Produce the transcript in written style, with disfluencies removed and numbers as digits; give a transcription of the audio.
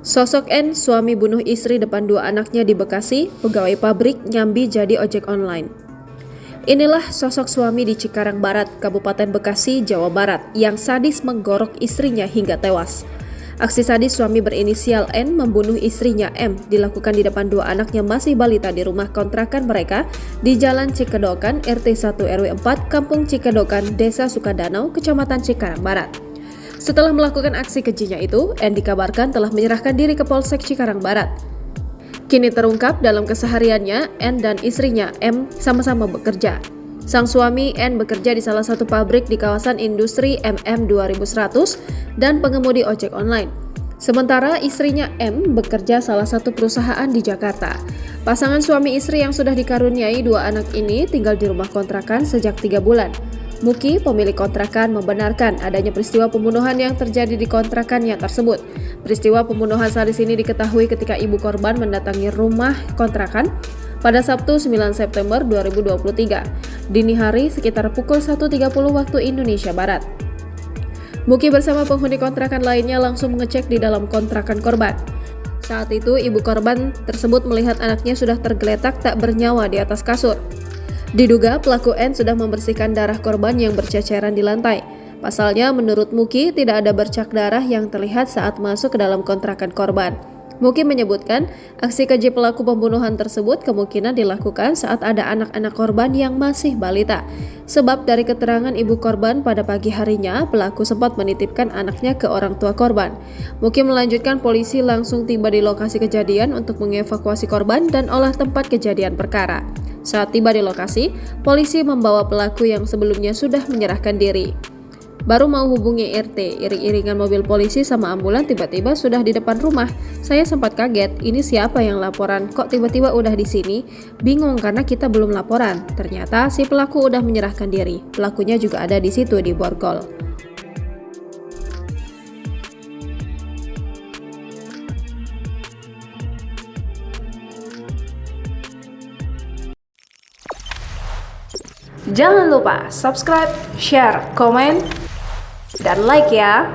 Sosok N, suami bunuh istri depan dua anaknya di Bekasi, pegawai pabrik nyambi jadi ojek online. Inilah sosok suami di Cikarang Barat, Kabupaten Bekasi, Jawa Barat, yang sadis menggorok istrinya hingga tewas. Aksi sadis suami berinisial N membunuh istrinya M dilakukan di depan dua anaknya masih balita di rumah kontrakan mereka di Jalan Cikedokan, RT 1 RW 4, Kampung Cikedokan, Desa Sukadanau, Kecamatan Cikarang Barat. Setelah melakukan aksi kejinya itu, N dikabarkan telah menyerahkan diri ke Polsek Cikarang Barat. Kini terungkap dalam kesehariannya, N dan istrinya M sama-sama bekerja. Sang suami N bekerja di salah satu pabrik di kawasan industri MM 2100 dan pengemudi ojek online. Sementara istrinya M bekerja salah satu perusahaan di Jakarta. Pasangan suami istri yang sudah dikaruniai dua anak ini tinggal di rumah kontrakan sejak 3 bulan. Muki, pemilik kontrakan, membenarkan adanya peristiwa pembunuhan yang terjadi di kontrakannya tersebut. Peristiwa pembunuhan sadis ini diketahui ketika ibu korban mendatangi rumah kontrakan pada Sabtu 9 September 2023, dini hari sekitar pukul 1.30 waktu Indonesia Barat. Muki bersama penghuni kontrakan lainnya langsung mengecek di dalam kontrakan korban. Saat itu, ibu korban tersebut melihat anaknya sudah tergeletak tak bernyawa di atas kasur. Diduga pelaku N sudah membersihkan darah korban yang berceceran di lantai. Pasalnya, menurut Muki, tidak ada bercak darah yang terlihat saat masuk ke dalam kontrakan korban. Muki menyebutkan, aksi keji pelaku pembunuhan tersebut kemungkinan dilakukan saat ada anak-anak korban yang masih balita. Sebab dari keterangan ibu korban pada pagi harinya, pelaku sempat menitipkan anaknya ke orang tua korban. Muki melanjutkan polisi langsung tiba di lokasi kejadian untuk mengevakuasi korban dan olah tempat kejadian perkara. Saat tiba di lokasi, polisi membawa pelaku yang sebelumnya sudah menyerahkan diri. Baru mau hubungi RT, iring-iringan mobil polisi sama ambulan tiba-tiba sudah di depan rumah. Saya sempat kaget, ini siapa yang laporan? Kok tiba-tiba udah di sini? Bingung karena kita belum laporan. Ternyata si pelaku udah menyerahkan diri. Pelakunya juga ada di situ di borgol. Jangan lupa subscribe, share, komen, dan like ya.